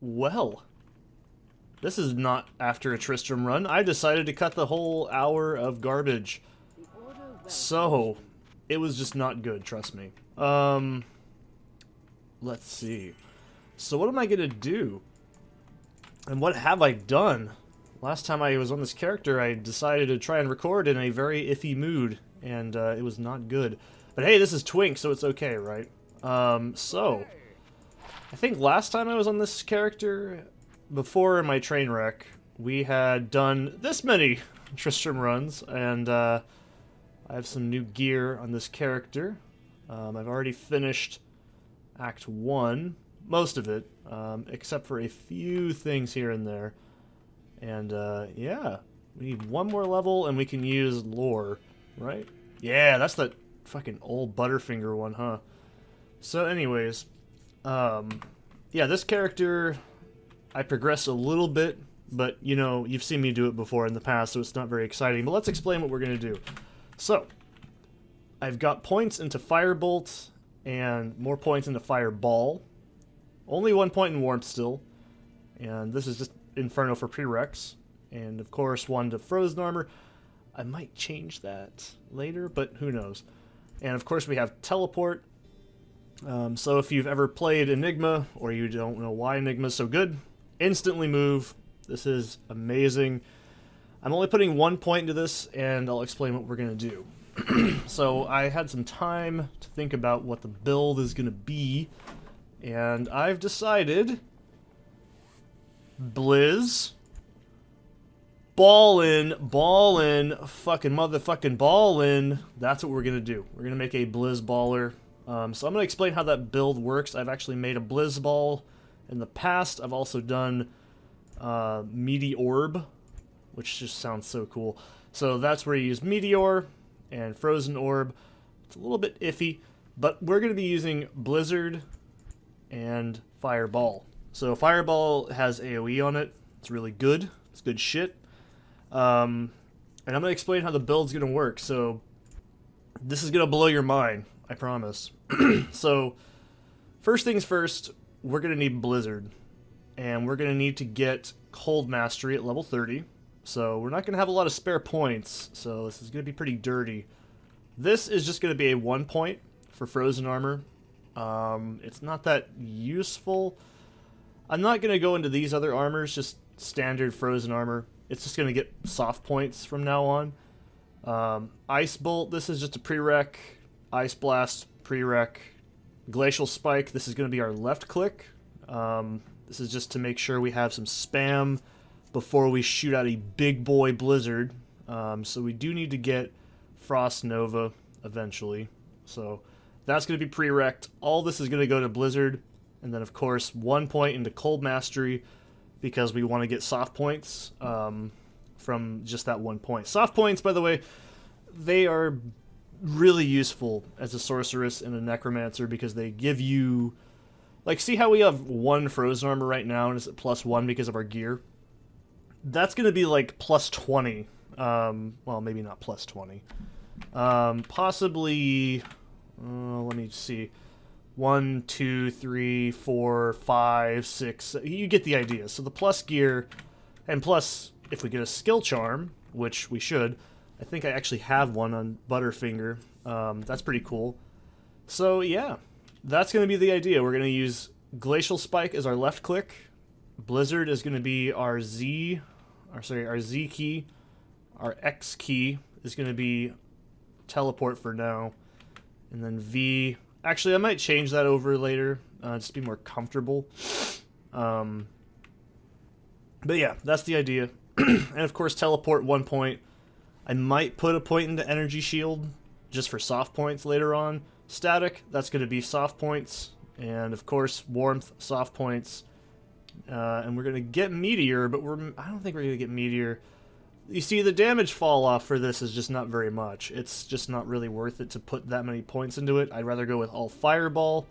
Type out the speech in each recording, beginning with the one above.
Well, this is not after a Tristram run. I decided to cut the whole hour of garbage. So, it was just not good, trust me. Let's see. So what am I gonna do? And what have I done? Last time I was on this character, I decided to try and record in a very iffy mood, and it was not good. But hey, this is Twink, so it's okay, right? So, I think last time I was on this character, before my train wreck, we had done this many Tristram runs, and I have some new gear on this character. I've already finished Act 1, most of it, except for a few things here and there. And yeah, we need one more level and we can use lore, right? Yeah, that's that fucking old Butterfinger one, huh? So anyways, yeah, this character, I progressed a little bit, but you know, you've seen me do it before in the past, so it's not very exciting. But let's explain what we're gonna do. So, I've got points into Firebolt and more points into Fireball. Only 1 point in Warmth still. And this is just Inferno for prereqs. And of course, 1 to Frozen Armor. I might change that later, but who knows. And of course, we have Teleport. So if you've ever played Enigma, or you don't know why Enigma's so good, instantly move. This is amazing. I'm only putting 1 point into this, and I'll explain what we're going to do. So I had some time to think about what the build is going to be, and I've decided Blizz, ballin', fucking motherfucking ballin'. That's what we're going to do. We're going to make a Blizz baller. So I'm going to explain how that build works. I've actually made a Blizz ball in the past. I've also done Meaty Orb, which just sounds so cool. So that's where you use Meteor and Frozen Orb. It's a little bit iffy, but we're going to be using Blizzard and Fireball. So Fireball has AoE on it. It's really good. It's good shit. And I'm going to explain how the build's going to work. So this is going to blow your mind, I promise. So first things first, we're going to need Blizzard. And we're going to need to get Cold Mastery at level 30. So we're not going to have a lot of spare points, so this is going to be pretty dirty. This is just going to be a 1 point for Frozen Armor. It's not that useful. I'm not going to go into these other armors, just standard Frozen Armor. It's just going to get soft points from now on. Ice Bolt, this is just a prereq. Ice Blast, prereq. Glacial Spike, this is going to be our left click. This is just to make sure we have some spam before we shoot out a big boy blizzard. So we do need to get Frost Nova eventually. So that's going to be prereqed. All this is going to go to Blizzard. And then, of course, 1 point into Cold Mastery because we want to get soft points from just that 1 point. Soft points, by the way, they are really useful as a Sorceress and a Necromancer because they give you... Like, see how we have 1 Frozen Armor right now and it's at +1 because of our gear? That's going to be like +20. Well, maybe not +20. Possibly, let me see. 1, 2, 3, 4, 5, 6. You get the idea. So the plus gear, and plus, if we get a skill charm, which we should, I think I actually have one on Butterfinger. That's pretty cool. So yeah, that's going to be the idea. We're going to use Glacial Spike as our left click. Blizzard is going to be our Z key. Our X key is going to be Teleport for now. And then V... Actually, I might change that over later, just to be more comfortable. But yeah, that's the idea. And of course, Teleport 1 point. I might put a point into Energy Shield, just for soft points later on. Static, that's going to be soft points. And of course, Warmth, soft points. And we're going to get Meteor, but I don't think we're going to get Meteor. You see, the damage fall off for this is just not very much. It's just not really worth it to put that many points into it. I'd rather go with all Fireball.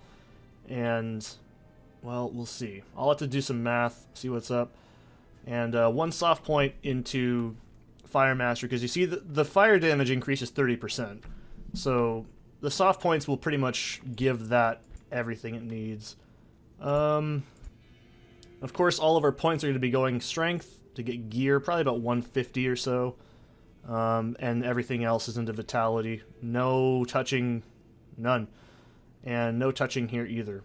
And, well, we'll see. I'll have to do some math, see what's up. And 1 soft point into Fire Master, because you see, the fire damage increases 30%. So the soft points will pretty much give that everything it needs. Of course, all of our points are going to be going strength to get gear, probably about 150 or so. And everything else is into vitality. No touching, none. And no touching here either.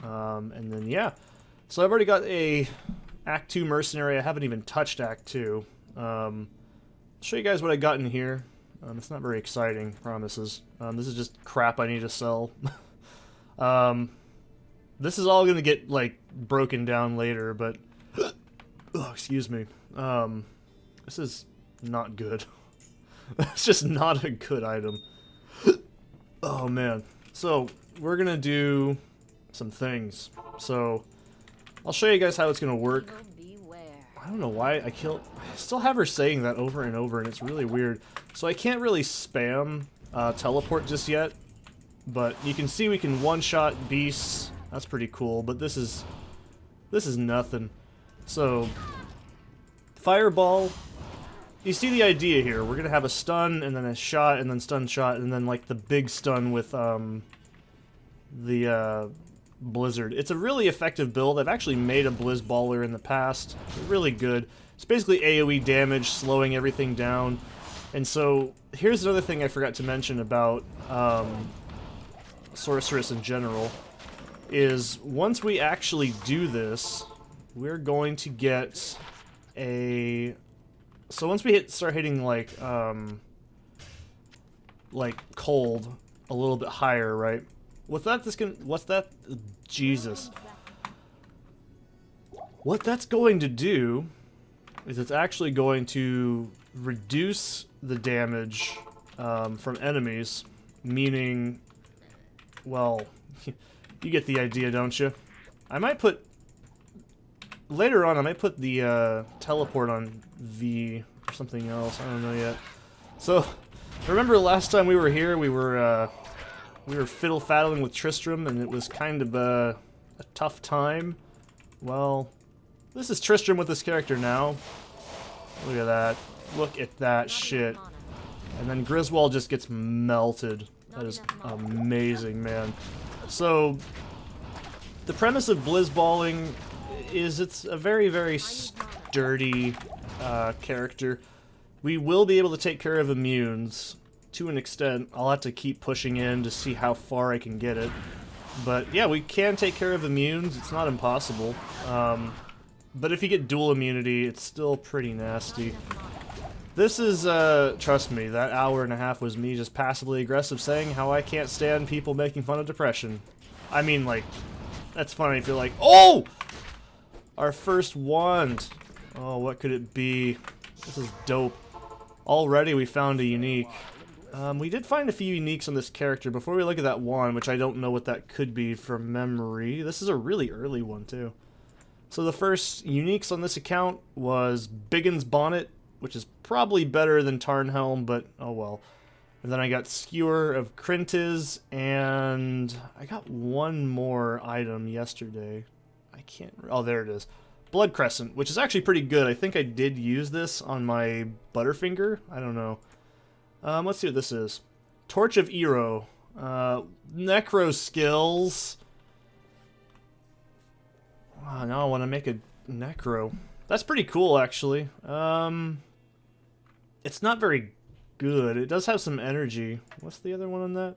And then, yeah. So I've already got a Act 2 mercenary. I haven't even touched Act 2. I'll show you guys what I got in here. It's not very exciting, promises. This is just crap I need to sell. This is all going to get, like, broken down later, but... oh, excuse me. This is not good. It's just not a good item. Oh, man. So, we're going to do some things. So, I'll show you guys how it's going to work. I don't know why I still have her saying that over and over, and it's really weird. So I can't really spam teleport just yet, but you can see we can one-shot beasts. That's pretty cool, but this is nothing. So, fireball. You see the idea here. We're gonna have a stun, and then a shot, and then stun shot, and then like the big stun with the Blizzard. It's a really effective build. I've actually made a Blizzballer in the past. They're really good. It's basically AoE damage, slowing everything down. And so, here's another thing I forgot to mention about Sorceress in general, is once we actually do this, we're going to get a... So once we start hitting like cold a little bit higher, right? What's that? Jesus. What that's going to do is it's actually going to reduce the damage from enemies, meaning, well, you get the idea, don't you? I might put, later on, I might put the teleport on V or something else, I don't know yet. So, remember last time we were here, we were fiddle-faddling with Tristram, and it was kind of a tough time. Well, this is Tristram with this character now. Look at that. Look at that shit. And then Griswold just gets melted. That is amazing, man. So, the premise of Blizzballing is it's a very, very sturdy character. We will be able to take care of immunes to an extent. I'll have to keep pushing in to see how far I can get it. But yeah, we can take care of immunes. It's not impossible. But if you get dual immunity, it's still pretty nasty. This is, trust me, that hour and a half was me just passively aggressive saying how I can't stand people making fun of depression. I mean, like, that's funny if you're like, oh! Our first wand. Oh, what could it be? This is dope. Already we found a unique. We did find a few uniques on this character. Before we look at that one, which I don't know what that could be from memory. This is a really early one, too. So the first uniques on this account was Biggin's Bonnet, which is probably better than Tarnhelm, but oh well. And then I got Skewer of Crintiz, and I got one more item yesterday. I can't... Oh, there it is. Blood Crescent, which is actually pretty good. I think I did use this on my Butterfinger. I don't know. Let's see what this is. Torch of Ero. Necro skills. Oh, now I want to make a Necro. That's pretty cool, actually. It's not very good. It does have some energy. What's the other one on that?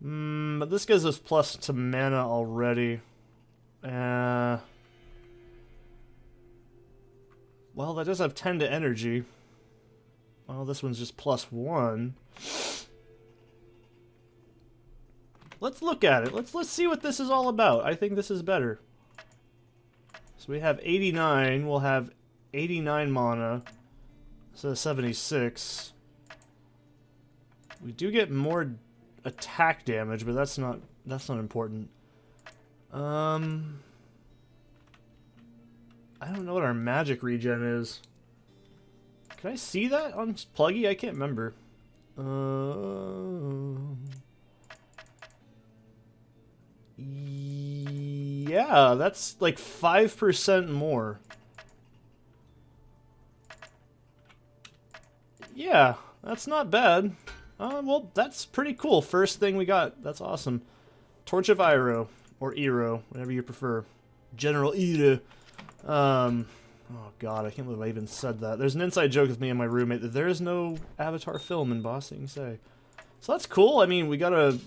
But this gives us plus to mana already. Well, that does have 10 to energy. Well, this one's just +1. Let's look at it. Let's see what this is all about. I think this is better. So we have 89. We'll have 89 mana. So 76. We do get more attack damage, but that's not important. I don't know what our magic regen is. Can I see that on Plugy? I can't remember. Yeah, that's like 5% more. Yeah, that's not bad. Well, that's pretty cool. First thing we got. That's awesome. Torch of Iro, or Ero, whatever you prefer. General Ida. Oh god, I can't believe I even said that. There's an inside joke with me and my roommate that there is no Avatar film in Bossing Say. So that's cool. I mean, we got a...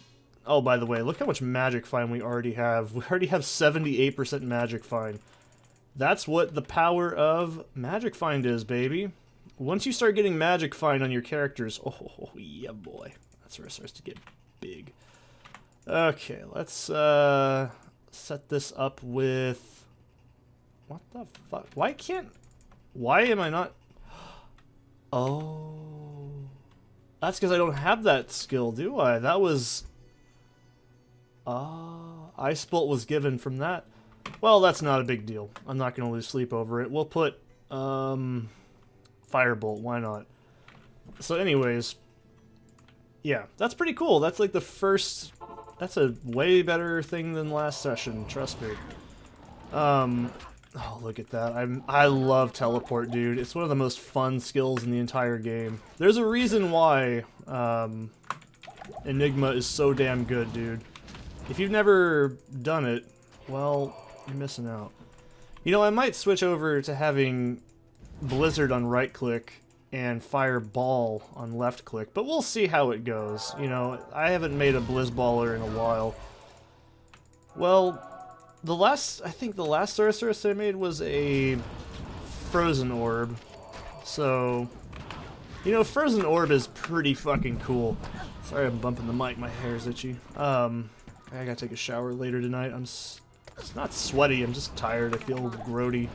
Oh, by the way, look how much Magic Find we already have. We already have 78% Magic Find. That's what the power of Magic Find is, baby. Once you start getting Magic Find on your characters, oh yeah, boy. That's where it starts to get big. Okay, let's set this up with... What the fuck? Why am I not... Oh... That's because I don't have that skill, do I? That was... Ice Bolt was given from that. Well, that's not a big deal. I'm not going to lose sleep over it. We'll put, Firebolt. Why not? So anyways, yeah, that's pretty cool. That's like the first... That's a way better thing than last session, trust me. Oh, look at that. I love teleport, dude. It's one of the most fun skills in the entire game. There's a reason why Enigma is so damn good, dude. If you've never done it, well, you're missing out. You know, I might switch over to having Blizzard on right-click and Fireball on left-click, but we'll see how it goes. You know, I haven't made a Blizzballer in a while. Well... I think the last Sorceress I made was a Frozen Orb. So, you know, Frozen Orb is pretty fucking cool. Sorry I'm bumping the mic, my hair's itchy. I gotta take a shower later tonight. It's not sweaty, I'm just tired, I feel grody.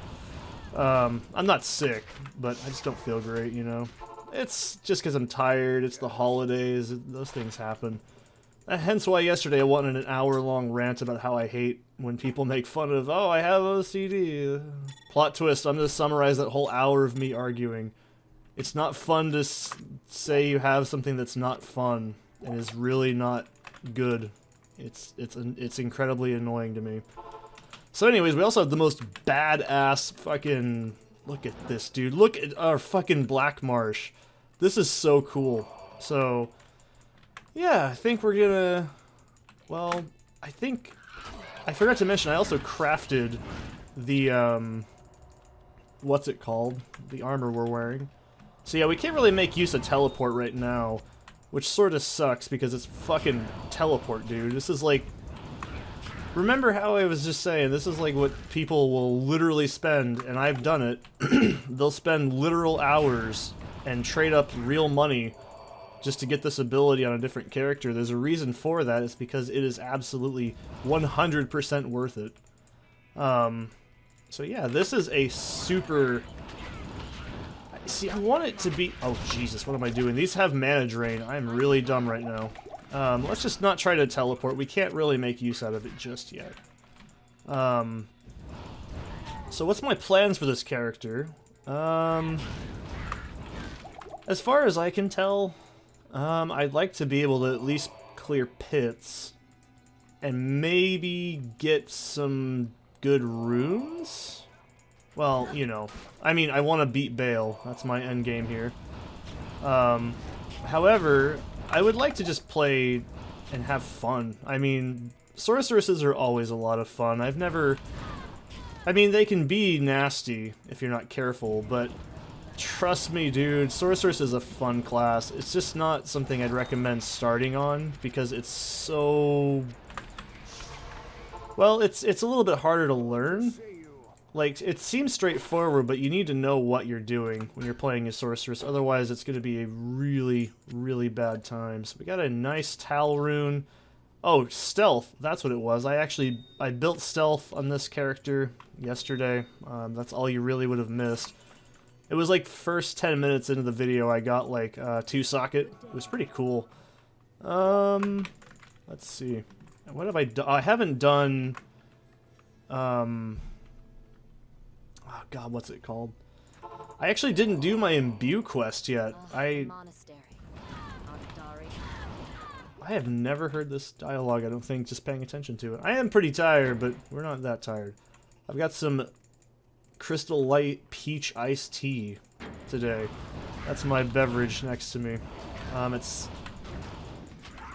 I'm not sick, but I just don't feel great, you know. It's just because I'm tired, it's the holidays, those things happen. Hence why yesterday I went on an hour-long rant about how I hate when people make fun of, oh, I have OCD. Plot twist, I'm going to summarize that whole hour of me arguing. It's not fun to say you have something that's not fun and is really not good. It's incredibly annoying to me. So anyways, we also have the most badass fucking... Look at this, dude. Look at our fucking Black Marsh. This is so cool. So... Yeah, I think we're gonna... Well, I think... I forgot to mention, I also crafted the, what's it called? The armor we're wearing. So yeah, we can't really make use of teleport right now, which sort of sucks because it's fucking teleport, dude. This is like... Remember how I was just saying, this is like what people will literally spend, and I've done it. They'll spend literal hours and trade up real money just to get this ability on a different character. There's a reason for that. It's because it is absolutely 100% worth it. So yeah, this is a super... See, I want it to be... Oh, Jesus, what am I doing? These have mana drain. I'm really dumb right now. Let's just not try to teleport. We can't really make use out of it just yet. So what's my plans for this character? As far as I can tell... I'd like to be able to at least clear pits and maybe get some good runes? Well, you know, I mean, I want to beat Bale. That's my end game here. However, I would like to just play and have fun. I mean, sorceresses are always a lot of fun. I mean, they can be nasty if you're not careful, but... Trust me, dude, Sorceress is a fun class. It's just not something I'd recommend starting on, because it's so... Well, it's a little bit harder to learn. Like, it seems straightforward, but you need to know what you're doing when you're playing a Sorceress, otherwise it's going to be a really, really bad time. So we got a nice Tal rune. Oh, Stealth, that's what it was. I built Stealth on this character yesterday. That's all you really would have missed. It was like first 10 minutes into the video I got like 2-socket. It was pretty cool. Let's see. What have I done? I haven't done... Oh god, what's it called? I actually didn't do my Imbue quest yet. I have never heard this dialogue, I don't think, just paying attention to it. I am pretty tired, but we're not that tired. I've got some Crystal Light Peach Iced Tea today. That's my beverage next to me.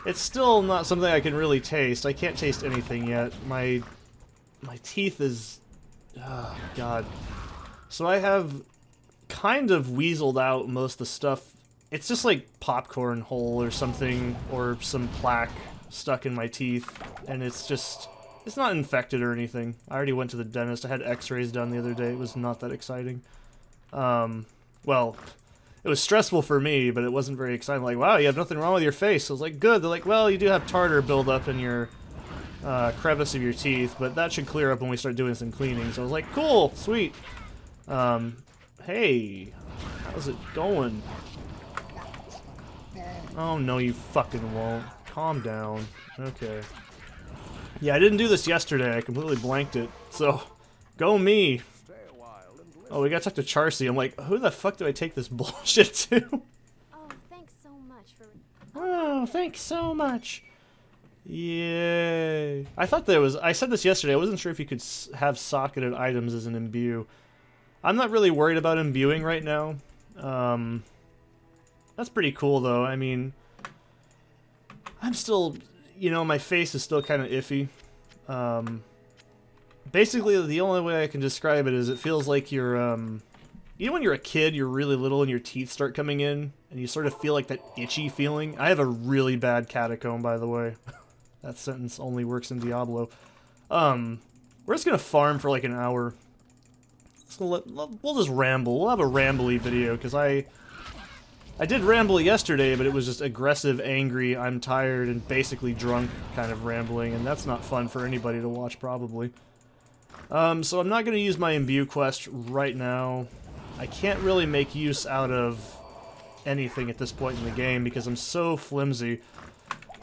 It's still not something I can really taste. I can't taste anything yet. My my teeth is... Oh, God. So I have kind of weaseled out most of the stuff. It's just like popcorn hole or something, or some plaque stuck in my teeth, and it's just... It's not infected or anything. I already went to the dentist. I had x-rays done the other day. It was not that exciting. Well, it was stressful for me, but it wasn't very exciting. Like, wow, you have nothing wrong with your face. I was like, good. They're like, well, you do have tartar buildup in your crevice of your teeth, but that should clear up when we start doing some cleaning. So I was like, cool, sweet. Hey, how's it going? Oh, no, you fucking won't. Calm down. Okay. Yeah, I didn't do this yesterday. I completely blanked it. So, go me. Oh, we gotta talk to Charcy. I'm like, who the fuck do I take this bullshit to? Oh, thanks so much for... Oh, thanks so much. Yay. I thought there was... I said this yesterday. I wasn't sure if you could have socketed items as an imbue. I'm not really worried about imbuing right now. That's pretty cool, though. I mean... I'm still... You know, my face is still kind of iffy. Basically, the only way I can describe it is it feels like you're, you know when you're a kid, you're really little and your teeth start coming in, and you sort of feel like that itchy feeling? I have a really bad catacomb, by the way. That sentence only works in Diablo. We're just gonna farm for like an hour. We'll just ramble. We'll have a rambly video, because I did ramble yesterday, but it was just aggressive, angry, I'm tired, and basically drunk kind of rambling, and that's not fun for anybody to watch, probably. So I'm not going to use my imbue quest right now. I can't really make use out of anything at this point in the game, because I'm so flimsy.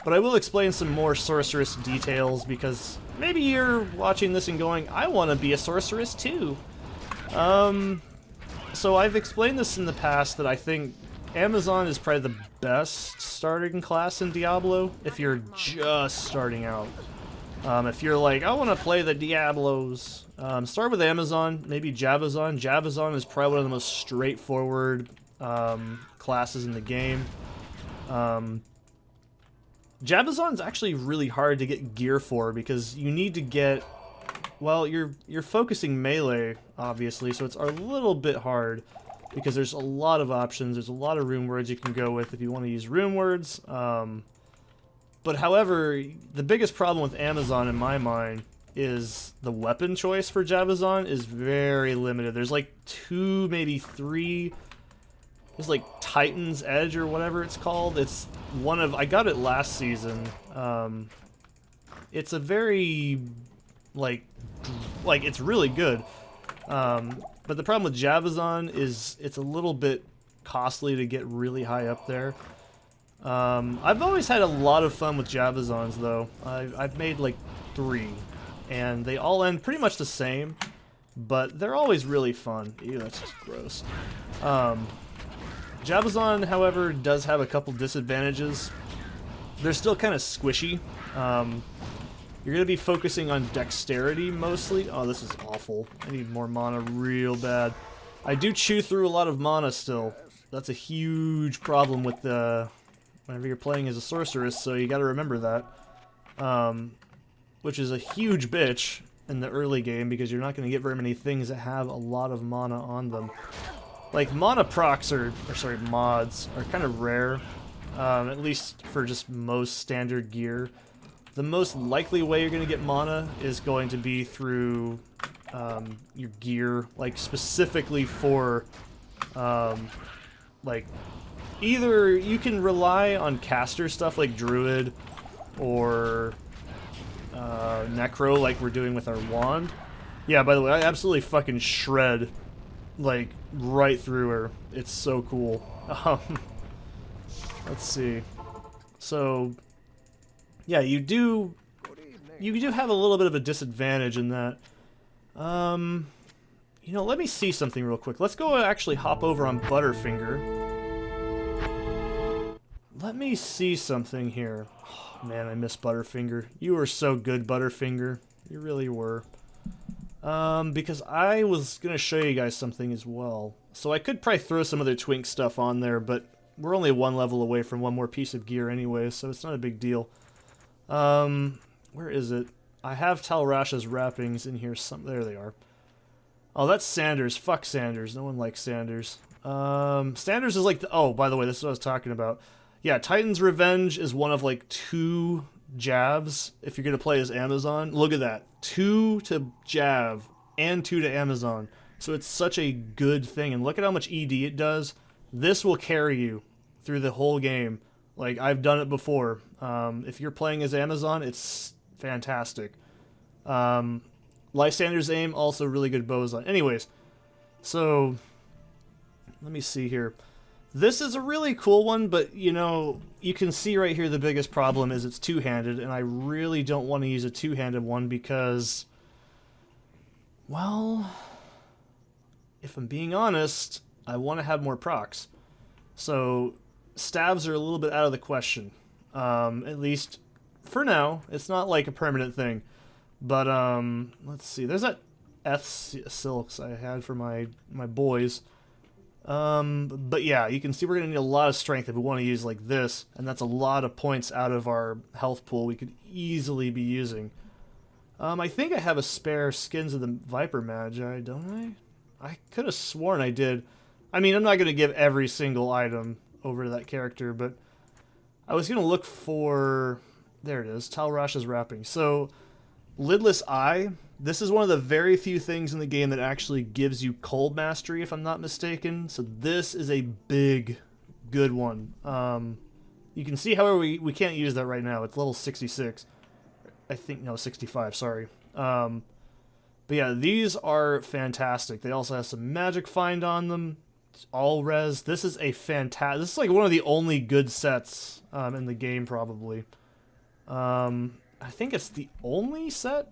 But I will explain some more sorceress details, because maybe you're watching this and going, I want to be a sorceress too. So I've explained this in the past that I think Amazon is probably the best starting class in Diablo if you're just starting out. If you're like, I want to play the Diablos, start with Amazon, maybe Javazon. Javazon is probably one of the most straightforward classes in the game. Javazon's actually really hard to get gear for because you need to get, well, you're focusing melee, obviously, so it's a little bit hard. Because there's a lot of options, there's a lot of rune words you can go with if you want to use rune words. But however, the biggest problem with Amazon in my mind is the weapon choice for Javazon is very limited. There's like 2, maybe 3. There's like Titan's Edge or whatever it's called. It's one of... I got it last season. It's a very... Like it's really good. But the problem with Javazon is it's a little bit costly to get really high up there. I've always had a lot of fun with Javazons, though. I've made like 3, and they all end pretty much the same, but they're always really fun. Ew, that's just gross. Javazon, however, does have a couple disadvantages. They're still kind of squishy. You're going to be focusing on dexterity mostly. Oh, this is awful. I need more mana real bad. I do chew through a lot of mana still. That's a huge problem with whenever you're playing as a sorceress, so you got to remember that. Which is a huge bitch in the early game because you're not going to get very many things that have a lot of mana on them. Like mana procs mods are kind of rare, at least for just most standard gear. The most likely way you're going to get mana is going to be through your gear, like specifically for, like, either you can rely on caster stuff like Druid or Necro like we're doing with our wand. Yeah, by the way, I absolutely fucking shred, like, right through her. It's so cool. Let's see. So... yeah, you do have a little bit of a disadvantage in that. You know, let me see something real quick. Let's go actually hop over on Butterfinger. Let me see something here. Oh, man, I miss Butterfinger. You were so good, Butterfinger. You really were. Because I was going to show you guys something as well. So I could probably throw some other Twink stuff on there, but we're only 1 level away from one more piece of gear anyway, so it's not a big deal. Where is it? I have Talrasha's wrappings in here. There they are. Oh, that's Sanders. Fuck Sanders. No one likes Sanders. Sanders is like the... Oh, by the way, this is what I was talking about. Yeah, Titan's Revenge is one of like 2 jabs if you're going to play as Amazon. Look at that. 2 to Jav and 2 to Amazon. So it's such a good thing. And look at how much ED it does. This will carry you through the whole game. Like, I've done it before. If you're playing as Amazon, it's fantastic. Lysander's Aim, also really good bows on. Anyways, so let me see here. This is a really cool one, but, you know, you can see right here the biggest problem is it's two-handed, and I really don't want to use a two-handed one because, well, if I'm being honest, I want to have more procs. So stabs are a little bit out of the question, at least for now. It's not like a permanent thing. But, let's see. There's that Silks I had for my boys. But yeah, you can see we're going to need a lot of strength if we want to use like this, and that's a lot of points out of our health pool we could easily be using. I think I have a spare Skins of the Viper Magi, don't I? I could have sworn I did. I mean, I'm not going to give every single item over to that character, but I was going to look for... There it is, Talrasha's Wrapping. So, Lidless Eye... This is one of the very few things in the game that actually gives you cold mastery, if I'm not mistaken. So this is a big, good one. You can see, however, we can't use that right now. It's level 66. I think, no, 65, sorry. But yeah, these are fantastic. They also have some magic find on them. It's all res. This is a fantastic... This is like one of the only good sets in the game, probably. I think it's the only set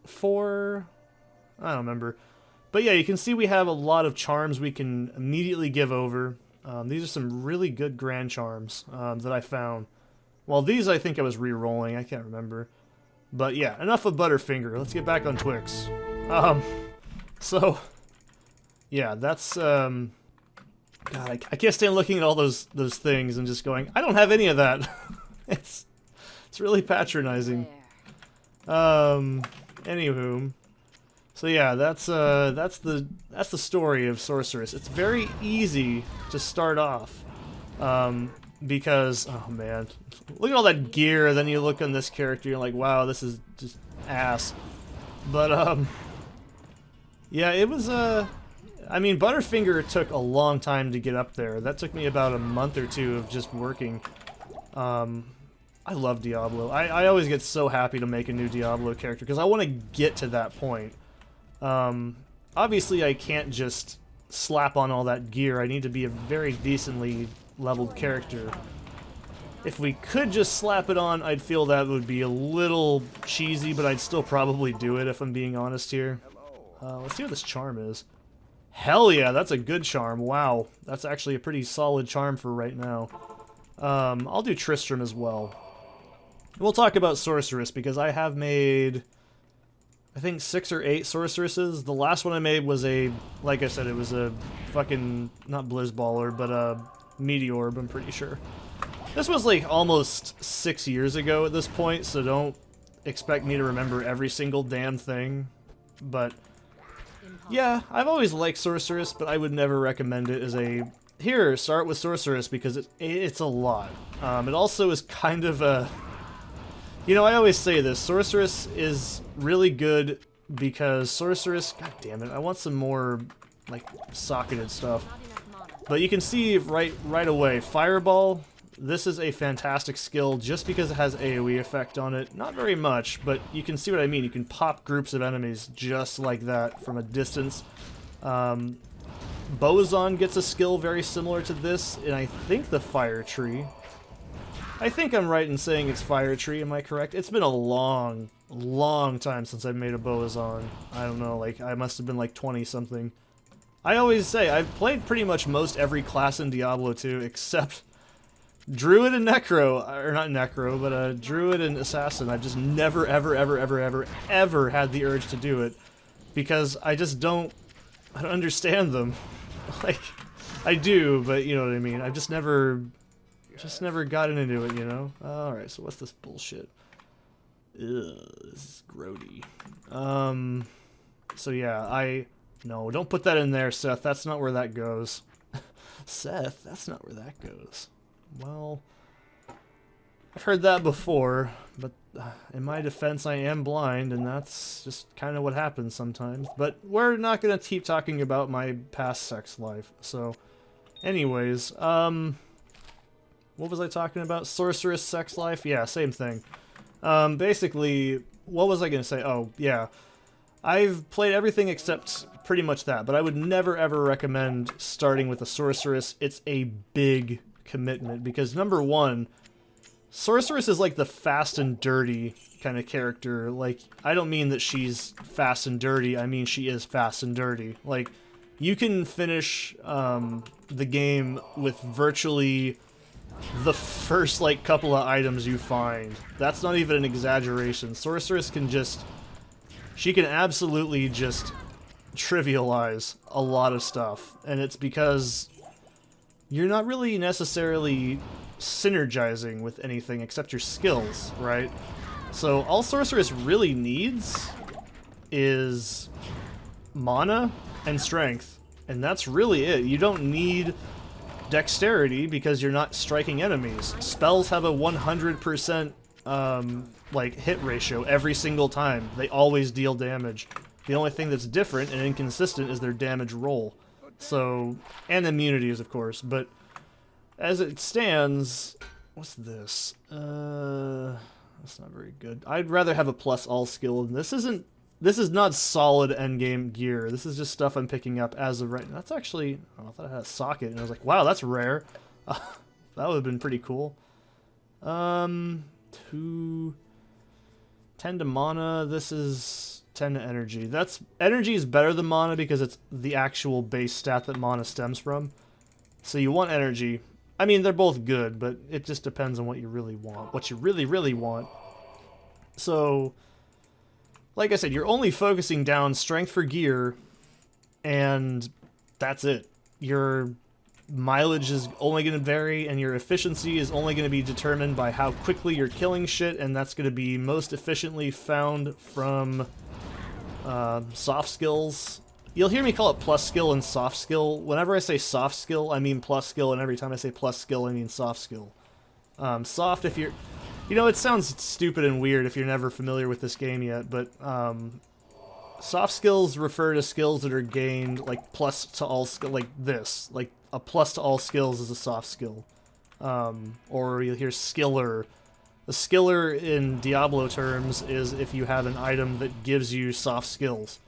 for... I don't remember. But yeah, you can see we have a lot of charms we can immediately give over. These are some really good grand charms that I found. Well, these I think I was re-rolling. I can't remember. But yeah, enough of Butterfinger. Let's get back on Twix. So, yeah, that's... God, I can't stand looking at all those things and just going, I don't have any of that. It's really patronizing. Anywho, so yeah, that's the story of Sorceress. It's very easy to start off, because, oh man, look at all that gear, then you look on this character, you're like, wow, this is just ass. But, yeah, it was, I mean, Butterfinger took a long time to get up there. That took me about a month or 2 of just working. I love Diablo. I always get so happy to make a new Diablo character because I want to get to that point. Obviously, I can't just slap on all that gear. I need to be a very decently leveled character. If we could just slap it on, I'd feel that would be a little cheesy, but I'd still probably do it if I'm being honest here. Let's see what this charm is. Hell yeah, that's a good charm. Wow, that's actually a pretty solid charm for right now. I'll do Tristram as well. We'll talk about Sorceress, because I have made, I think, 6 or 8 Sorceresses. The last one I made was a, like I said, it was a fucking, not Blizzballer, but a Meteorb, I'm pretty sure. This was like almost 6 years ago at this point, so don't expect me to remember every single damn thing. But, yeah, I've always liked Sorceress, but I would never recommend it as a... Here, start with Sorceress, because it's a lot. It also is kind of a... You know, I always say this, Sorceress is really good because Sorceress... God damn it, I want some more, like, socketed stuff. But you can see right away, Fireball, this is a fantastic skill just because it has AoE effect on it. Not very much, but you can see what I mean. You can pop groups of enemies just like that from a distance. Bozon gets a skill very similar to this, and I think the Fire Tree. I think I'm right in saying it's Fire Tree, am I correct? It's been a long time since I've made a Bozon. I don't know, like, I must have been like 20-something. I always say, I've played pretty much most every class in Diablo 2, except Druid and Necro, or not Necro, but Druid and Assassin. I've just never, ever had the urge to do it, because I just don't understand them. Like, I do, but you know what I mean. I've just never gotten into it, you know? Alright, so what's this bullshit? This is grody. So yeah, no, don't put that in there, Seth. That's not where that goes. Seth, that's not where that goes. Well, I've heard that before, but in my defense, I am blind, and that's just kind of what happens sometimes. But we're not gonna keep talking about my past sex life. So, anyways, what was I talking about? Sorceress sex life? Yeah, same thing. Basically, what was I gonna say? Oh, yeah. I've played everything except pretty much that, but I would never ever recommend starting with a sorceress. It's a big commitment, because number one, sorceress is like the fast and dirty kind of character. Like, I don't mean that she's fast and dirty, I mean she is fast and dirty. Like, you can finish the game with virtually the first, like, couple of items you find. That's not even an exaggeration. Sorceress can just... she can absolutely just trivialize a lot of stuff. And it's because you're not really necessarily synergizing with anything except your skills, right? So all Sorceress really needs is mana and strength, and that's really it. You don't need dexterity because you're not striking enemies. Spells have a 100% like hit ratio every single time. They always deal damage. The only thing that's different and inconsistent is their damage roll. So, and immunities, of course, but as it stands, what's this? That's not very good. I'd rather have a plus all skill. This is not solid endgame gear. This is just stuff I'm picking up as of right now. That's actually, oh, I thought I had a socket, and I was like, wow, that's rare. That would have been pretty cool. 10 to mana. This is 10 to energy. Energy is better than mana because it's the actual base stat that mana stems from. So you want energy. I mean, they're both good, but it just depends on what you really want. What you really, really want. So, like I said, you're only focusing down strength for gear, and that's it. Your mileage is only going to vary, and your efficiency is only going to be determined by how quickly you're killing shit, and that's going to be most efficiently found from soft skills. You'll hear me call it plus skill and soft skill. Whenever I say soft skill, I mean plus skill, and every time I say plus skill, I mean soft skill. Soft, if you're... You know, it sounds stupid and weird if you're never familiar with this game yet, but soft skills refer to skills that are gained, like, plus to all skill, like this. Like, a plus to all skills is a soft skill. Or you'll hear skiller. The skiller in Diablo terms is if you have an item that gives you soft skills.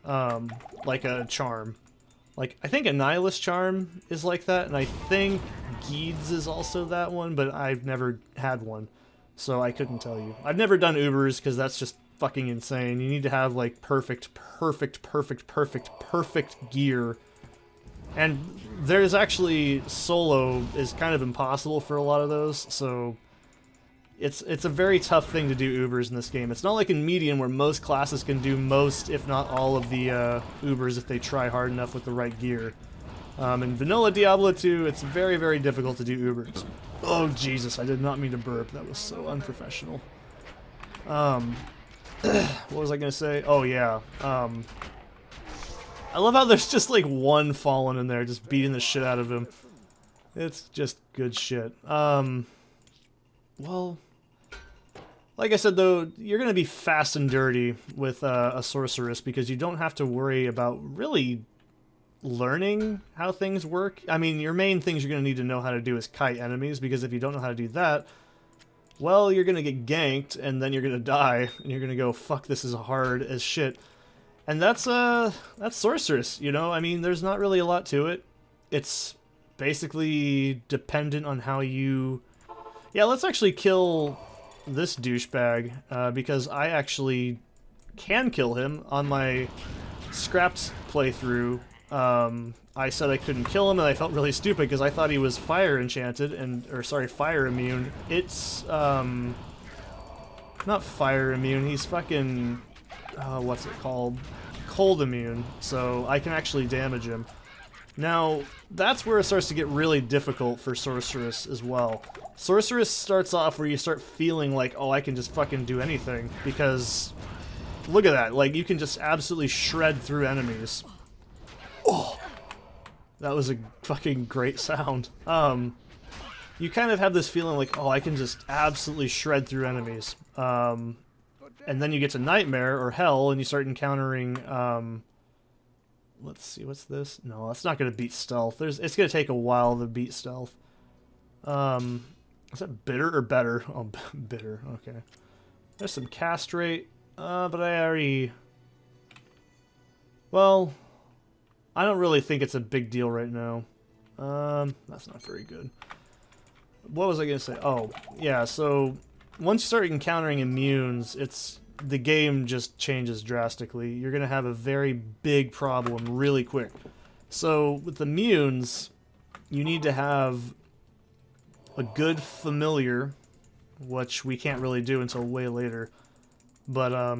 Like a charm. Like, I think a Nihilist charm is like that, and I think Geeds is also that one, but I've never had one, so I couldn't tell you. I've never done Ubers, because that's just fucking insane. You need to have, like, perfect gear. And there's actually, solo is kind of impossible for a lot of those, so... It's a very tough thing to do Ubers in this game. It's not like in Median where most classes can do most, if not all, of the Ubers if they try hard enough with the right gear. In vanilla Diablo 2, it's very, very difficult to do Ubers. Oh, Jesus, I did not mean to burp. That was so unprofessional. What was I going to say? Oh, yeah. I love how there's just, like, one fallen in there just beating the shit out of him. It's just good shit. Well... Like I said, though, you're going to be fast and dirty with a sorceress because you don't have to worry about really learning how things work. I mean, your main things you're going to need to know how to do is kite enemies, because if you don't know how to do that, well, you're going to get ganked, and then you're going to die, and you're going to go, fuck, this is hard as shit. And that's sorceress, you know? I mean, there's not really a lot to it. It's basically dependent on how you... Yeah, let's actually kill... this douchebag, because I actually can kill him. On my scrapped playthrough, I said I couldn't kill him, and I felt really stupid because I thought he was fire enchanted, or sorry, fire immune. It's, not fire immune, he's fucking, what's it called? Cold immune, so I can actually damage him. Now, that's where it starts to get really difficult for Sorceress as well. Sorceress starts off where you start feeling like, oh, I can just fucking do anything, because look at that, like, you can just absolutely shred through enemies. Oh! That was a fucking great sound. You kind of have this feeling like, oh, I can just absolutely shred through enemies. And then you get to Nightmare, or Hell, and you start encountering, let's see, what's this? No, that's not going to beat Stealth. It's going to take a while to beat Stealth. Is that Bitter or Better? Oh, Bitter, okay. There's some Castrate, but I already... Well, I don't really think it's a big deal right now. That's not very good. What was I going to say? Oh, yeah, so once you start encountering immunes, the game just changes drastically. You're going to have a very big problem really quick. So with the immunes, you need to have a good familiar, which we can't really do until way later. But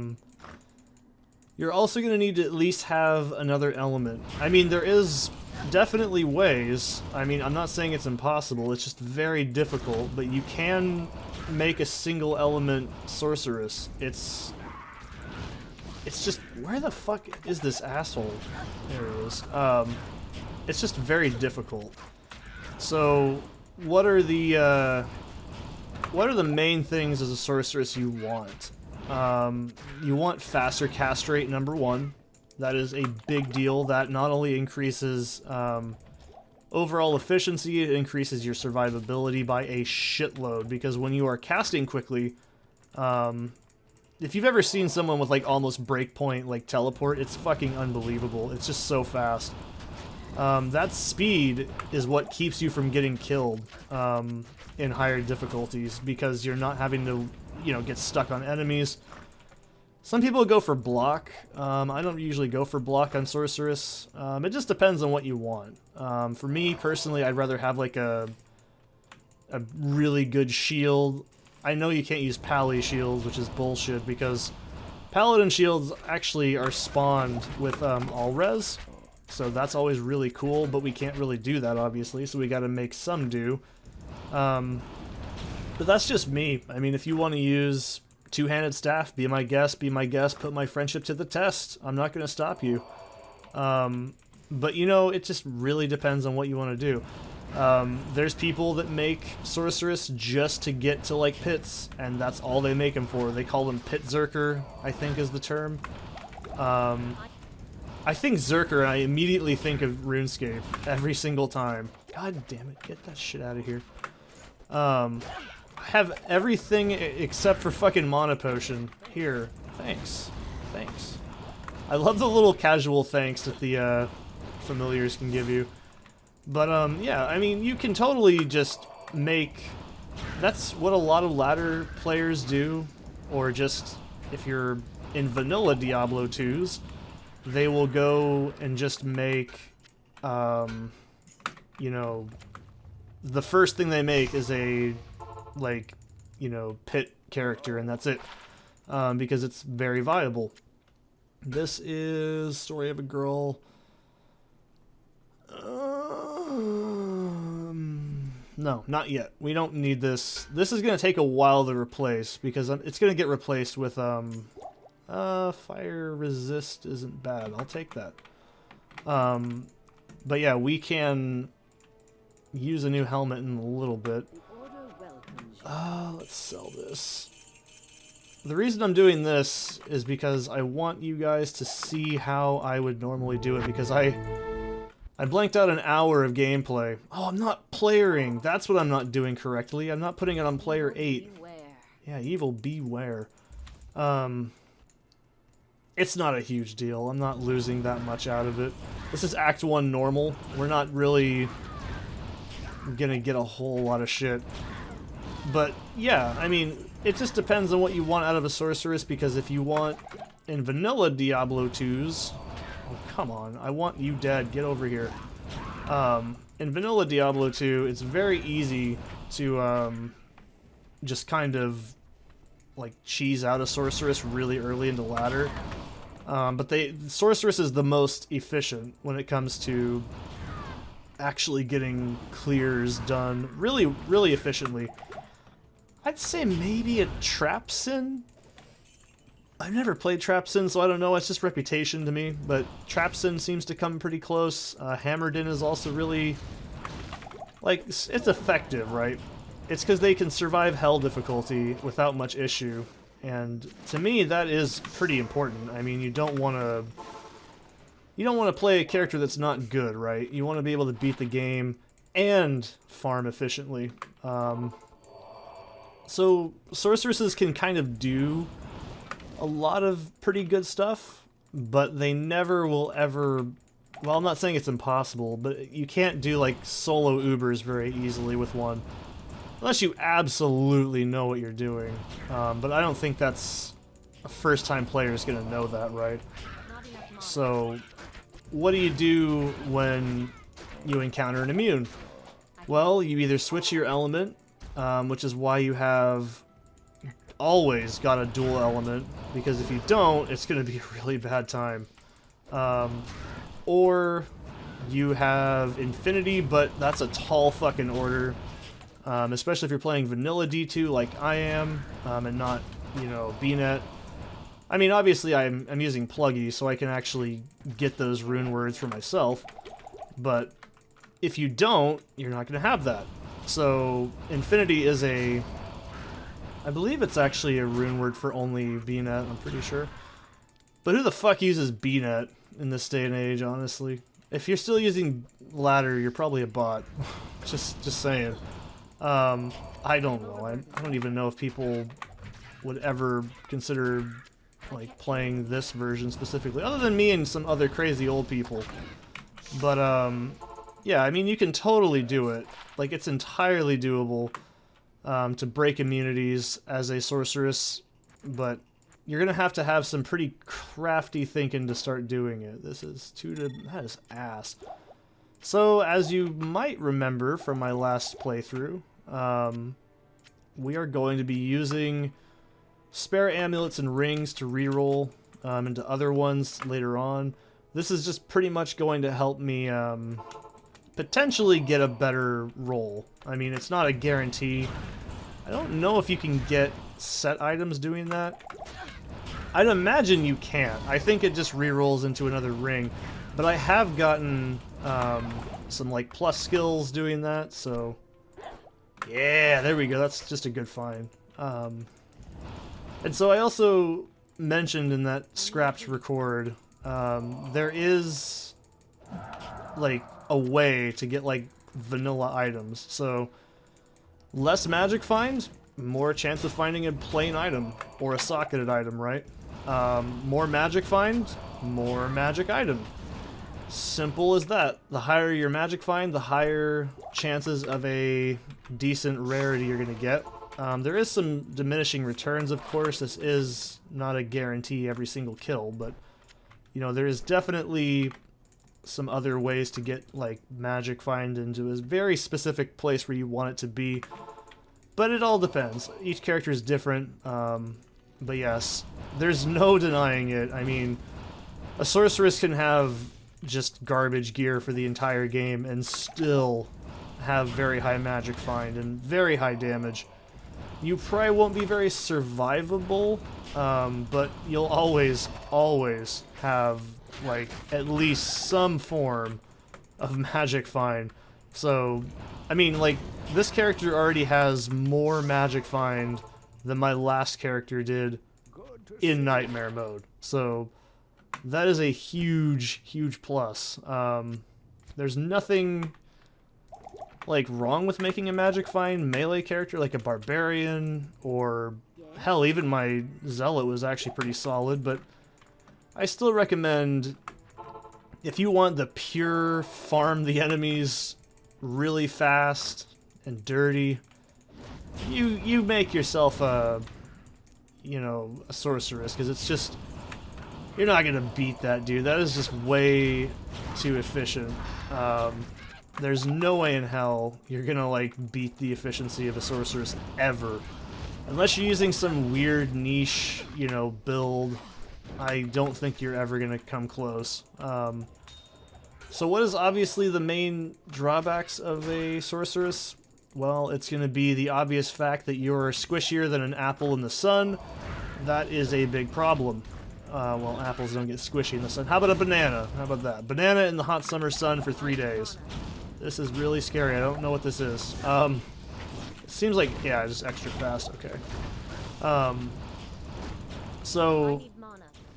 you're also going to need to at least have another element. I mean, there is definitely ways. I mean, I'm not saying it's impossible, it's just very difficult, but you can make a single element sorceress. It's just, where the fuck is this asshole? There it is. It's just very difficult. So, what are the main things as a sorceress you want? You want faster cast rate, number one. That is a big deal. That not only increases overall efficiency, it increases your survivability by a shitload, because when you are casting quickly, if you've ever seen someone with like almost breakpoint like teleport, it's fucking unbelievable. It's just so fast. That speed is what keeps you from getting killed in higher difficulties, because you're not having to, you know, get stuck on enemies. Some people go for block. I don't usually go for block on Sorceress. It just depends on what you want. For me, personally, I'd rather have like a really good shield. I know you can't use Pally shields, which is bullshit, because Paladin shields actually are spawned with all res. So that's always really cool, but we can't really do that, obviously, so we gotta make some do. But that's just me. I mean, if you want to use two-handed staff, be my guest, put my friendship to the test. I'm not gonna stop you. But, you know, it just really depends on what you want to do. There's people that make Sorceress just to get to, like, pits, and that's all they make them for. They call them Pit Zerker, I think is the term. I think Zerker, and I immediately think of RuneScape every single time. God damn it, get that shit out of here. I have everything except for fucking Mana Potion. Here, thanks. Thanks. I love the little casual thanks that the familiars can give you. But, yeah, I mean, you can totally just make... That's what a lot of ladder players do, or just, if you're in vanilla Diablo 2s, they will go and just make, you know, the first thing they make is a, like, you know, pit character, and that's it, because it's very viable. This is Story of a Girl. No, not yet. We don't need this. This is going to take a while to replace, because it's going to get replaced with, fire resist isn't bad. I'll take that. But yeah, we can use a new helmet in a little bit. Let's sell this. The reason I'm doing this is because I want you guys to see how I would normally do it, because I blanked out an hour of gameplay. Oh, I'm not playering. That's what I'm not doing correctly. I'm not putting it on player 8. Yeah, evil beware. It's not a huge deal. I'm not losing that much out of it. This is Act 1 normal. We're not really gonna get a whole lot of shit. But, yeah, I mean, it just depends on what you want out of a sorceress, because if you want, in vanilla Diablo 2s... Oh, come on. I want you dead. Get over here. In vanilla Diablo 2, it's very easy to just kind of like cheese out a sorceress really early into ladder. But sorceress is the most efficient when it comes to actually getting clears done really, really efficiently. I'd say maybe a Trap Sin? I've never played Trap Sin, so I don't know, it's just reputation to me, but Trap Sin seems to come pretty close. Hammered In is also really, like, it's effective, right? It's because they can survive hell difficulty without much issue, and to me that is pretty important. I mean, you don't want to play a character that's not good, right? You want to be able to beat the game and farm efficiently. So sorceresses can kind of do a lot of pretty good stuff, but they never will ever... Well, I'm not saying it's impossible, but you can't do, like, solo Ubers very easily with one. Unless you absolutely know what you're doing. But I don't think that's... A first-time player is going to know that, right? So, what do you do when you encounter an immune? Well, you either switch your element, which is why you have always got a dual element, because if you don't, it's going to be a really bad time. Or you have Infinity, but that's a tall fucking order, especially if you're playing vanilla D2 like I am, and not, you know, Bnet. I mean, obviously I'm using Plugy, so I can actually get those rune words for myself, but if you don't, you're not going to have that. So Infinity is a... I believe it's actually a rune word for only Bnet, I'm pretty sure. But who the fuck uses Bnet in this day and age, honestly? If you're still using ladder, you're probably a bot. just saying. I don't know. I don't even know if people would ever consider, like, playing this version specifically, other than me and some other crazy old people. But, yeah, I mean, you can totally do it. Like, it's entirely doable. To break immunities as a sorceress, but you're gonna have to have some pretty crafty thinking to start doing it. This is that is ass. So, as you might remember from my last playthrough, we are going to be using spare amulets and rings to reroll into other ones later on. This is just pretty much going to help me potentially get a better roll. I mean, it's not a guarantee. I don't know if you can get set items doing that. I'd imagine you can. I think it just rerolls into another ring. But I have gotten some, like, plus skills doing that, so... Yeah, there we go. That's just a good find. And so I also mentioned in that scrapped record, there is, like, a way to get, like, vanilla items. So... less magic find, more chance of finding a plain item, or a socketed item, right? More magic find, more magic item. Simple as that. The higher your magic find, the higher chances of a decent rarity you're going to get. There is some diminishing returns, of course. This is not a guarantee every single kill, but, you know, there is definitely some other ways to get, like, magic find into a very specific place where you want it to be. But it all depends. Each character is different. But yes, there's no denying it. I mean, a sorceress can have just garbage gear for the entire game and still have very high magic find and very high damage. You probably won't be very survivable, but you'll always have, like, at least some form of magic find. So, I mean, like, this character already has more magic find than my last character did in Nightmare mode. So, that is a huge, huge plus. There's nothing, like, wrong with making a magic find melee character, like a barbarian, or, hell, even my zealot was actually pretty solid, but I still recommend, if you want the pure farm the enemies really fast and dirty, you make yourself a, you know, a sorceress, because it's just, you're not gonna beat that dude. That is just way too efficient. There's no way in hell you're gonna, like, beat the efficiency of a sorceress ever, unless you're using some weird niche, you know, build. I don't think you're ever gonna come close. So what is obviously the main drawbacks of a sorceress? Well, it's going to be the obvious fact that you're squishier than an apple in the sun. That is a big problem. Well, apples don't get squishy in the sun. How about a banana? How about that? Banana in the hot summer sun for 3 days. This is really scary. I don't know what this is. It seems like, yeah, just extra fast. Okay. So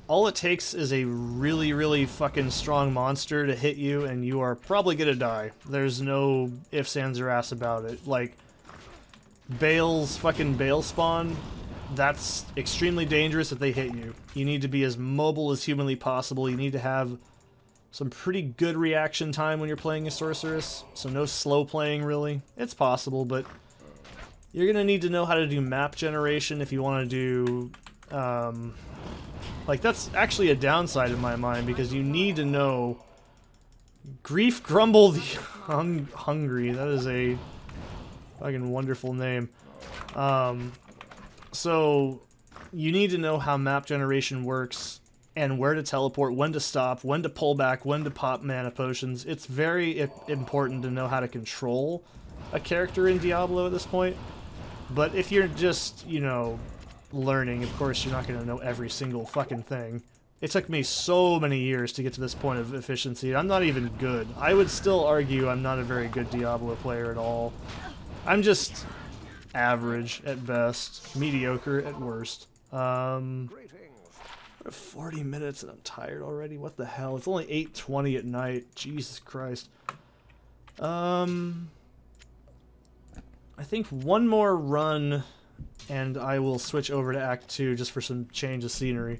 all it takes is a really, really fucking strong monster to hit you, and you are probably gonna die. There's no ifs, ands, or ass about it. Like, Bale's fucking Bale spawn, that's extremely dangerous if they hit you. You need to be as mobile as humanly possible. You need to have some pretty good reaction time when you're playing a sorceress, so no slow playing, really. It's possible, but you're gonna need to know how to do map generation if you want to do, like, that's actually a downside in my mind, because you need to know Grief Grumble the Hungry. That is a fucking wonderful name. So you need to know how map generation works and where to teleport, when to stop, when to pull back, when to pop mana potions. It's very important to know how to control a character in Diablo at this point. But if you're just, you know, learning, of course you're not going to know every single fucking thing. It took me so many years to get to this point of efficiency. I'm not even good. I would still argue I'm not a very good Diablo player at all. I'm just average at best, mediocre at worst. 40 minutes and I'm tired already. What the hell? It's only 8:20 at night. Jesus Christ. I think one more run and I will switch over to Act 2 just for some change of scenery.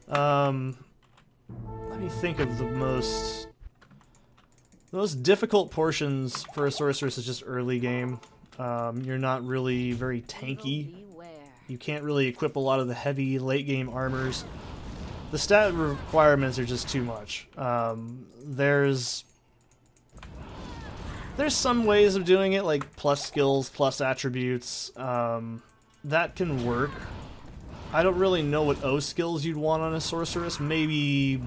Let me think of the most difficult portions for a sorceress is just early game. You're not really very tanky. You can't really equip a lot of the heavy late game armors. The stat requirements are just too much. There's some ways of doing it, like plus skills, plus attributes. That can work. I don't really know what O skills you'd want on a sorceress. Maybe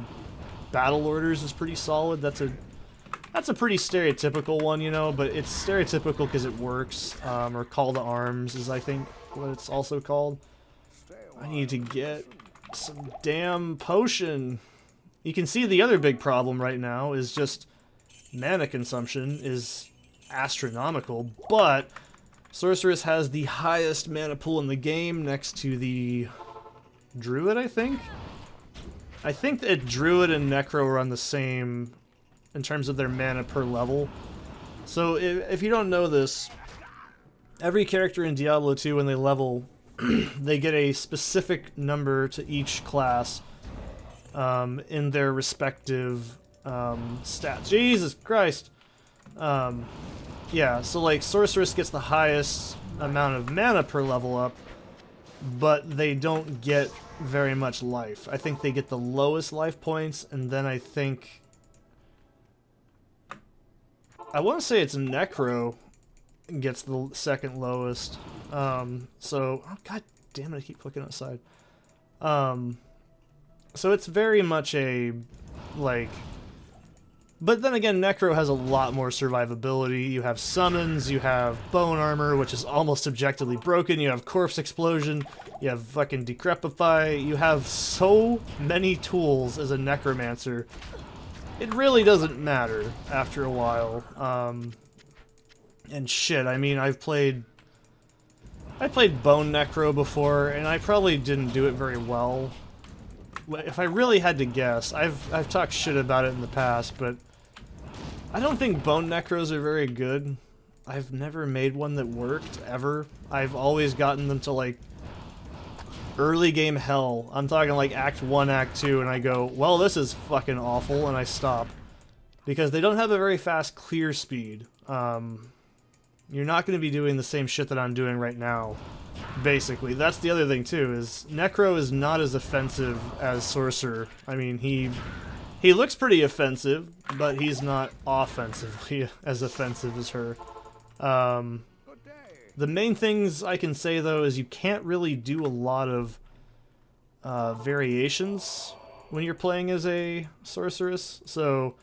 battle orders is pretty solid. That's a pretty stereotypical one, you know, but it's stereotypical because it works. Or call to arms is, I think, what it's also called. I need to get some damn potion. You can see the other big problem right now is just mana consumption is astronomical, but Sorceress has the highest mana pool in the game next to the Druid, I think? I think that Druid and Necro are on the same in terms of their mana per level. So if you don't know this, every character in Diablo 2 when they level, they get a specific number to each class in their respective stats. Jesus Christ! Yeah, so like Sorceress gets the highest amount of mana per level up, but they don't get very much life. I think they get the lowest life points, and then I think... I want to say it's Necro gets the second lowest. So... Oh, God damn it, I keep clicking outside. So it's very much a... like... But then again, Necro has a lot more survivability. You have summons, you have bone armor, which is almost objectively broken, you have corpse explosion, you have fucking decrepify, you have so many tools as a necromancer. It really doesn't matter after a while. And shit, I mean, I played Bone Necro before, and I probably didn't do it very well. If I really had to guess, I've talked shit about it in the past, but I don't think Bone Necros are very good. I've never made one that worked, ever. I've always gotten them to, like, early game hell. I'm talking, like, Act 1, Act 2, and I go, well, this is fucking awful, and I stop. Because they don't have a very fast clear speed. You're not going to be doing the same shit that I'm doing right now, basically. That's the other thing, too, is Necro is not as offensive as Sorcerer. I mean, he looks pretty offensive, but he's not offensively as offensive as her. The main things I can say, though, is you can't really do a lot of variations when you're playing as a sorceress. So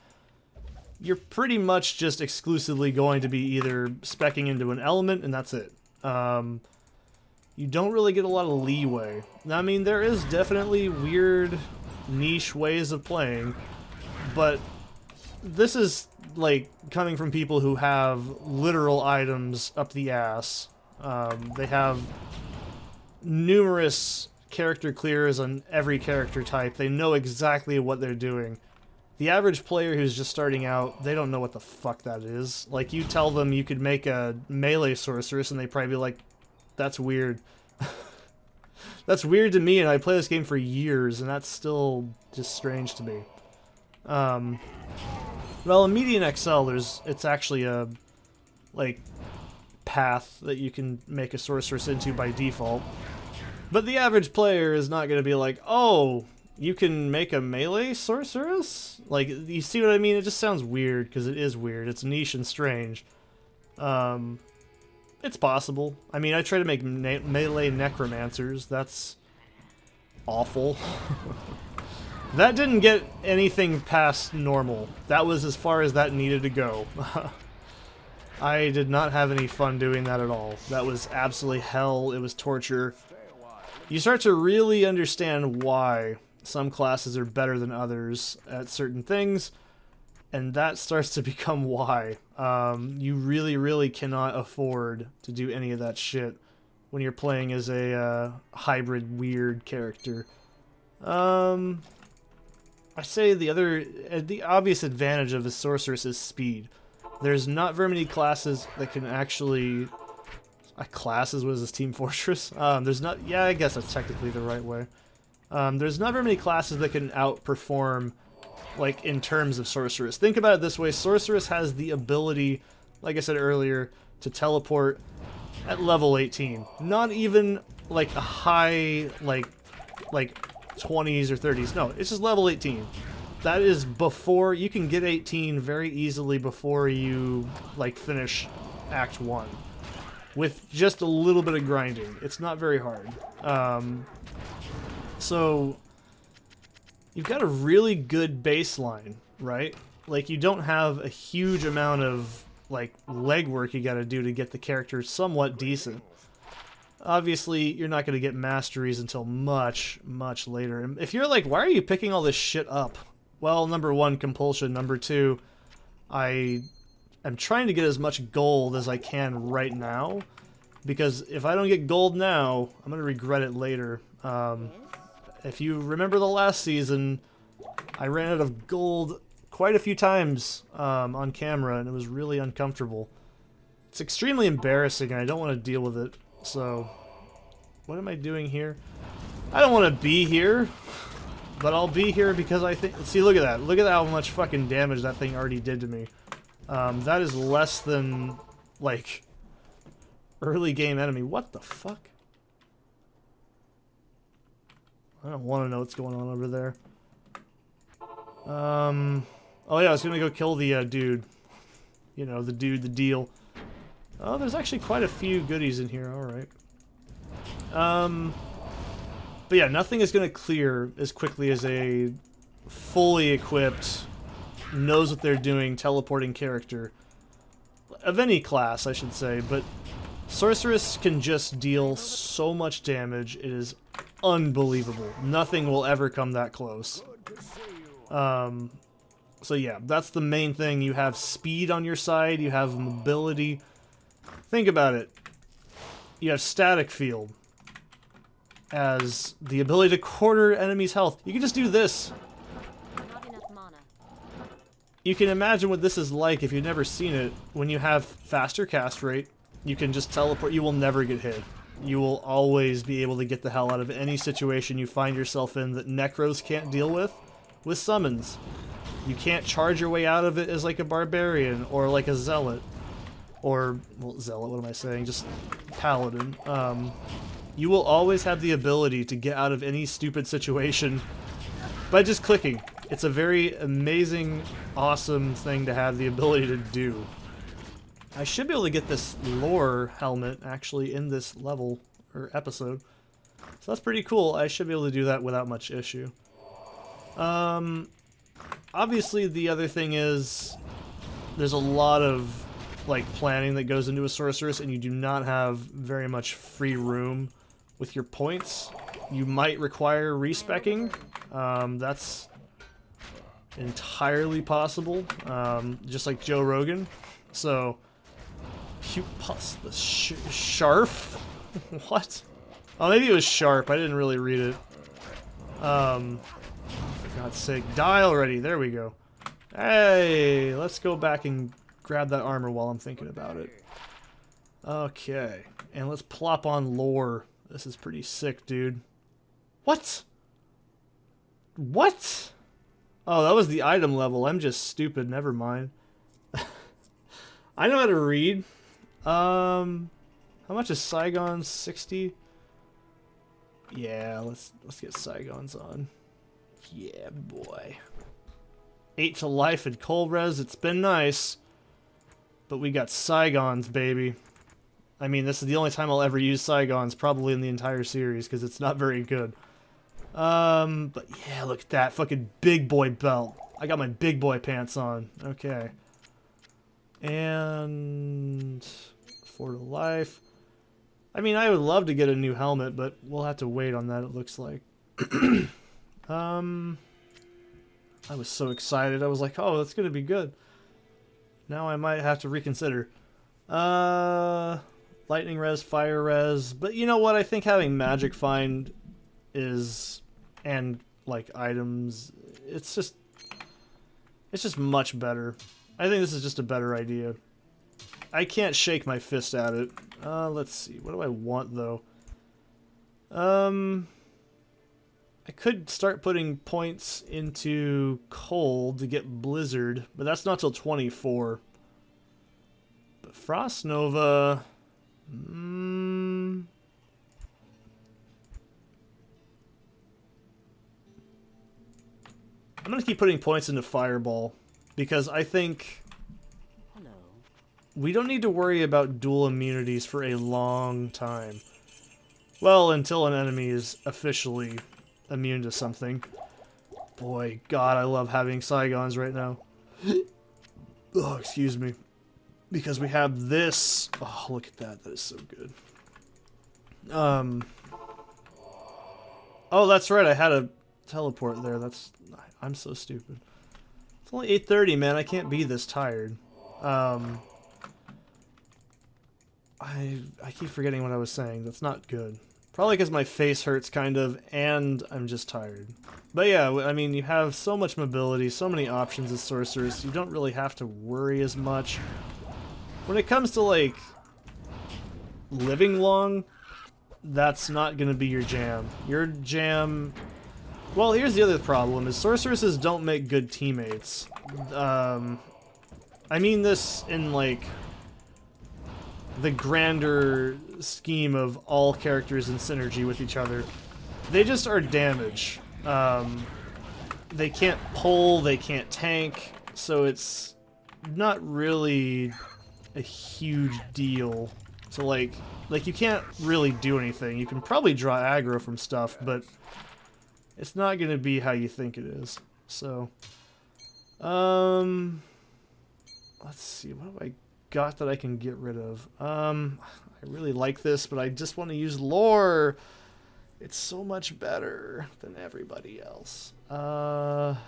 you're pretty much just exclusively going to be either speccing into an element, and that's it. You don't really get a lot of leeway. Now, I mean, there is definitely weird, niche ways of playing, but this is, like, coming from people who have literal items up the ass. They have numerous character clears on every character type. They know exactly what they're doing. The average player who's just starting out, they don't know what the fuck that is. Like, you tell them you could make a melee sorceress, and they probably be like, that's weird. That's weird to me, and I play this game for years, and that's still just strange to me. Well, in MedianXL, it's actually a, like, path that you can make a sorceress into by default. But the average player is not going to be like, oh, you can make a melee sorceress? Like, you see what I mean? It just sounds weird, because it is weird. It's niche and strange. It's possible. I mean, I try to make melee necromancers. That's awful. That didn't get anything past normal. That was as far as that needed to go. I did not have any fun doing that at all. That was absolutely hell. It was torture. You start to really understand why some classes are better than others at certain things, and that starts to become why. You really, really cannot afford to do any of that shit when you're playing as a hybrid weird character. I say the obvious advantage of the sorceress is speed. There's not very many classes that can actually... classes? What is this, Team Fortress? There's not... Yeah, I guess that's technically the right way. There's not very many classes that can outperform, like, in terms of Sorceress. Think about it this way. Sorceress has the ability, like I said earlier, to teleport at level 18. Not even, like, a high, like 20s or 30s. No, it's just level 18. That is before... You can get 18 very easily before you, like, finish Act 1. With just a little bit of grinding. It's not very hard. So, you've got a really good baseline, right? Like, you don't have a huge amount of, like, legwork you gotta do to get the character somewhat decent. Obviously, you're not gonna get masteries until much, much later. And if you're like, why are you picking all this shit up? Well, number one, compulsion. Number two, I am trying to get as much gold as I can right now. Because if I don't get gold now, I'm gonna regret it later. If you remember the last season, I ran out of gold quite a few times on camera, and it was really uncomfortable. It's extremely embarrassing, and I don't want to deal with it. So, what am I doing here? I don't want to be here, but I'll be here because I think... See, look at that. Look at how much fucking damage that thing already did to me. That is less than, like, early game enemy. What the fuck? I don't want to know what's going on over there. Oh yeah, I was gonna go kill the dude. You know, the dude, the deal. Oh, there's actually quite a few goodies in here, alright. But yeah, nothing is gonna clear as quickly as a fully equipped, knows what they're doing, teleporting character. Of any class, I should say, but Sorceress can just deal so much damage, it is unbelievable. Nothing will ever come that close. So yeah, that's the main thing. You have speed on your side, you have mobility. Think about it. You have static field as the ability to quarter enemies' health. You can just do this. Not enough mana. You can imagine what this is like if you've never seen it. When you have faster cast rate, you can just teleport. You will never get hit. You will always be able to get the hell out of any situation you find yourself in that Necros can't deal with summons. You can't charge your way out of it as like a barbarian or like a zealot. Or, well, zealot, what am I saying? Just paladin. You will always have the ability to get out of any stupid situation by just clicking. It's a very amazing, awesome thing to have the ability to do. I should be able to get this lore helmet actually in this level, or episode. So that's pretty cool. I should be able to do that without much issue. Obviously the other thing is, there's a lot of like planning that goes into a sorceress, and you do not have very much free room with your points. You might require respecking. That's entirely possible, just like Joe Rogan. So, the Sharf? What? Oh, maybe it was Sharp. I didn't really read it. For God's sake, die already. There we go. Hey, let's go back and grab that armor while I'm thinking about it. Okay, and let's plop on lore. This is pretty sick, dude. What? What? Oh, that was the item level. I'm just stupid. Never mind. I know how to read. How much is Saigon? 60? Yeah, let's get Saigons on. Yeah, boy. 8 to life and cold res. It's been nice. But we got Saigons, baby. I mean, this is the only time I'll ever use Saigons, probably in the entire series, because it's not very good. But yeah, look at that fucking big boy belt. I got my big boy pants on. Okay. And 4 to life. I mean, I would love to get a new helmet, but we'll have to wait on that, it looks like. I was so excited. I was like, oh, that's gonna be good. Now I might have to reconsider. Lightning res, fire res. But you know what? I think having magic find is, and like items, it's just much better. I think this is just a better idea. I can't shake my fist at it. Let's see. What do I want though? I could start putting points into cold to get blizzard, but that's not till 24. But frost nova. I'm gonna keep putting points into fireball because I think we don't need to worry about dual immunities for a long time. Well, until an enemy is officially immune to something. Boy, God, I love having Saigons right now. Oh, excuse me. Because we have this. Oh, look at that. That is so good. Oh, that's right. I had a teleport there. I'm so stupid. It's only 8:30, man. I can't be this tired. I keep forgetting what I was saying. That's not good. Probably because my face hurts, kind of, and I'm just tired. But yeah, I mean, you have so much mobility, so many options as sorceress, you don't really have to worry as much. When it comes to, like, living long, that's not going to be your jam. Your jam... Well, here's the other problem, is sorceresses don't make good teammates. I mean this in, like, the grander scheme of all characters in synergy with each other. They just are damage. They can't pull, they can't tank, so it's not really a huge deal to like you can't really do anything. You can probably draw aggro from stuff, but it's not gonna be how you think it is. So, let's see, what have I got that I can get rid of? I really like this, but I just want to use lore. It's so much better than everybody else. Well,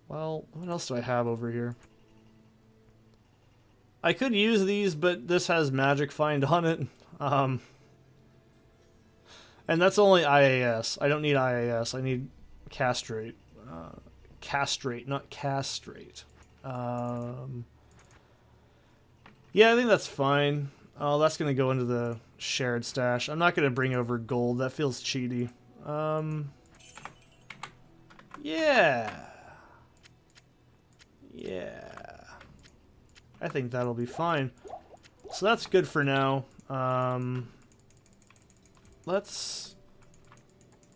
what else do I have over here? I could use these, but this has magic find on it. And that's only IAS. I don't need IAS. I need castrate. Castrate, not castrate. Yeah, I think that's fine. Oh, that's going to go into the shared stash. I'm not going to bring over gold. That feels cheaty. Yeah. Yeah. I think that'll be fine. So that's good for now. Let's...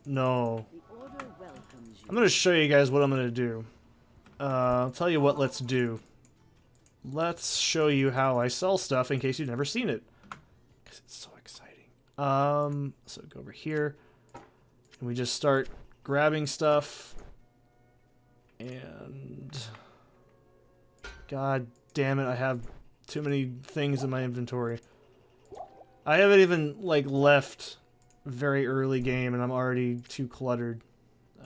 No. I'm going to show you guys what I'm going to do. I'll tell you what let's do. Let's show you how I sell stuff in case you've never seen it. Because it's so exciting. So go over here. And we just start grabbing stuff. And... God damn it, I have too many things in my inventory. I haven't even, like, left very early game, and I'm already too cluttered.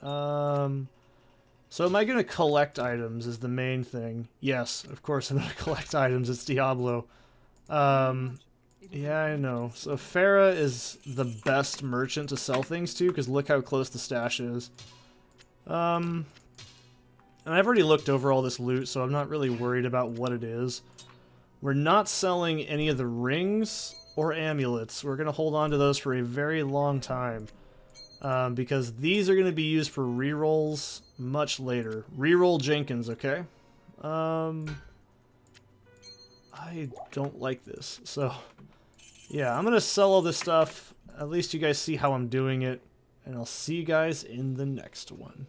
So am I going to collect items is the main thing. Yes, of course I'm going to collect items. It's Diablo. Yeah, I know. So Farah is the best merchant to sell things to, because look how close the stash is. And I've already looked over all this loot, so I'm not really worried about what it is. We're not selling any of the rings or amulets. We're going to hold on to those for a very long time. Because these are going to be used for rerolls much later. Reroll Jenkins, okay? I don't like this. So, yeah, I'm going to sell all this stuff. At least you guys see how I'm doing it. And I'll see you guys in the next one.